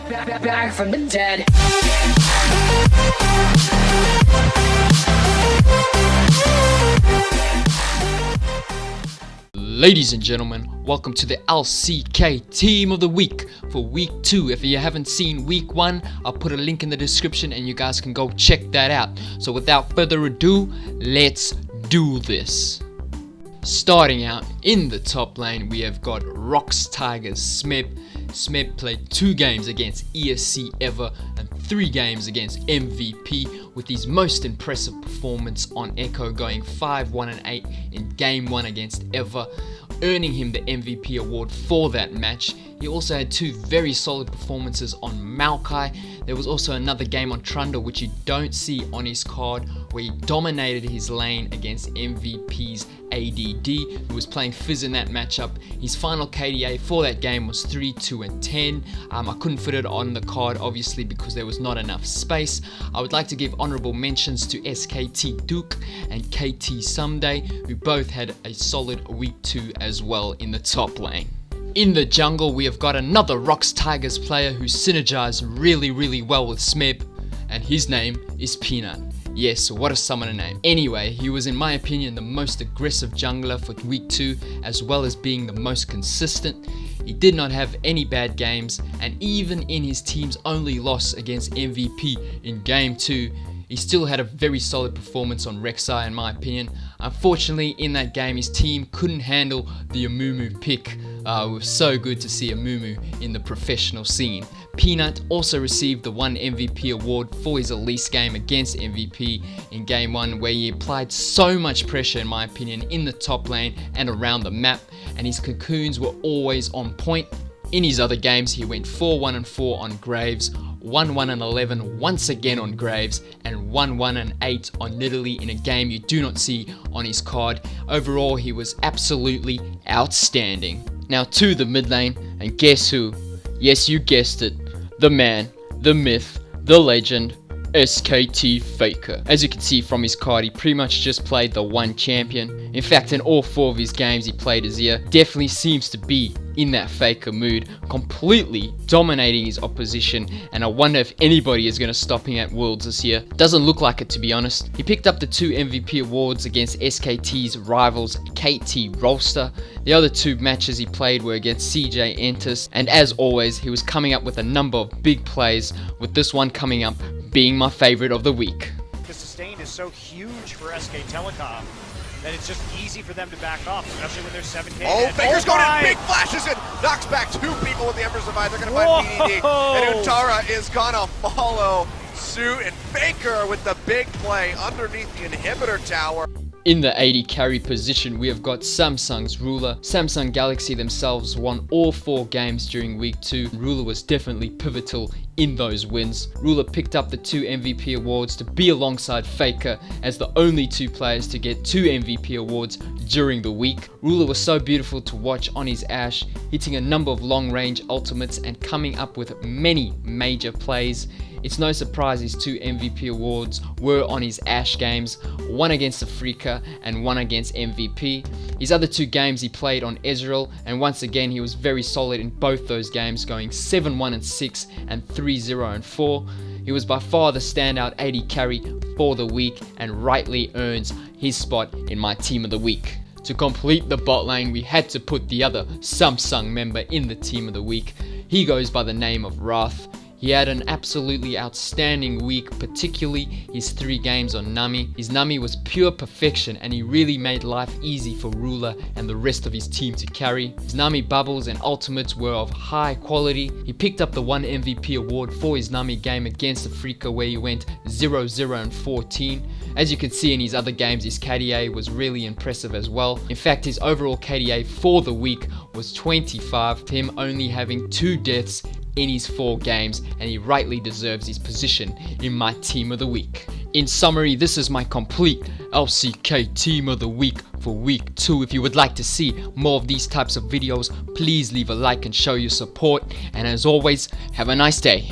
Back from the dead. Ladies and gentlemen, welcome to the LCK Team of the Week for Week 2. If you haven't seen Week 1, I'll put a link in the description and you guys can go check that out. So without further ado, let's do this. Starting out in the top lane, we have got ROX Tigers Smeb. Smeb played 2 games against ESC Ever and 3 games against MVP, with his most impressive performance on Echo going 5-1-8 in Game 1 against Ever, earning him the MVP award for that match. He also had 2 very solid performances on Maokai. There was also another game on Trundle which you don't see on his card, where he dominated his lane against MVP's ADD, who was playing Fizz in that matchup. His final KDA for that game was 3-2-10. I couldn't fit it on the card obviously because there was not enough space. I would like to give honorable mentions to SKT Duke and KT Someday, who both had a solid week 2 as well in the top lane. In the jungle, we have got another ROX Tigers player who synergized really well with Smeb, and his name is Peanut. Yes, what a summoner name. Anyway, he was in my opinion the most aggressive jungler for week 2, as well as being the most consistent. He did not have any bad games, and even in his team's only loss against MVP in Game 2, he still had a very solid performance on Rek'Sai in my opinion. Unfortunately, in that game, his team couldn't handle the Amumu pick. It was so good to see Amumu in the professional scene. Peanut also received the 1 MVP award for his Elise game against MVP in Game 1, where he applied so much pressure in my opinion in the top lane and around the map, and his cocoons were always on point. In his other games, he went 4-1-4 on Graves, 1-1-11 once again on Graves, and 1-1-8 on Nidalee in a game you do not see on his card. Overall, he was absolutely outstanding. Now to the mid lane, and guess who? Yes, you guessed it. The man, the myth, the legend, SKT Faker. As you can see from his card, he pretty much just played the 1 champion. In fact, in all 4 of his games he played as Azir, definitely seems to be in that Faker mood, completely dominating his opposition, and I wonder if anybody is going to stop him at Worlds this year. Doesn't look like it, to be honest. He picked up the 2 MVP awards against SKT's rivals KT Rolster. The other 2 matches he played were against CJ Entus, and as always, he was coming up with a number of big plays, with this one coming up being my favorite of the week. The sustain is so huge for SK Telecom that it's just easy for them to back off, especially when they're 7K. Oh, Faker's going in, big flashes and knocks back 2 people with the Embers of Ice. They're going to find BDD, and Untara is going to follow suit, and Faker with the big play underneath the inhibitor tower. In the AD carry position, we have got Samsung's Ruler. Samsung Galaxy themselves won all 4 games during week 2. Ruler was definitely pivotal in those wins. Ruler picked up the 2 MVP awards to be alongside Faker as the only 2 players to get 2 MVP awards during the week. Ruler was so beautiful to watch on his Ashe, hitting a number of long range ultimates and coming up with many major plays. It's no surprise his 2 MVP awards were on his Ashe games, 1 against Afreeca and 1 against MVP. His other 2 games he played on Ezreal, and once again he was very solid in both those games, going 7-1-6 and 3-0-4. He was by far the standout AD carry for the week and rightly earns his spot in my team of the week. To complete the bot lane, we had to put the other Samsung member in the team of the week. He goes by the name of Wraith. He had an absolutely outstanding week, particularly his 3 games on Nami. His Nami was pure perfection and he really made life easy for Ruler and the rest of his team to carry. His Nami bubbles and ultimates were of high quality. He picked up the 1 MVP award for his Nami game against Afreeca, where he went 0-0-14. As you can see in his other games, his KDA was really impressive as well. In fact, his overall KDA for the week was 25, him only having 2 deaths in his 4 games, and he rightly deserves his position in my team of the week. In summary, this is my complete LCK team of the week for week 2. If you would like to see more of these types of videos, please leave a like and show your support, and as always, have a nice day.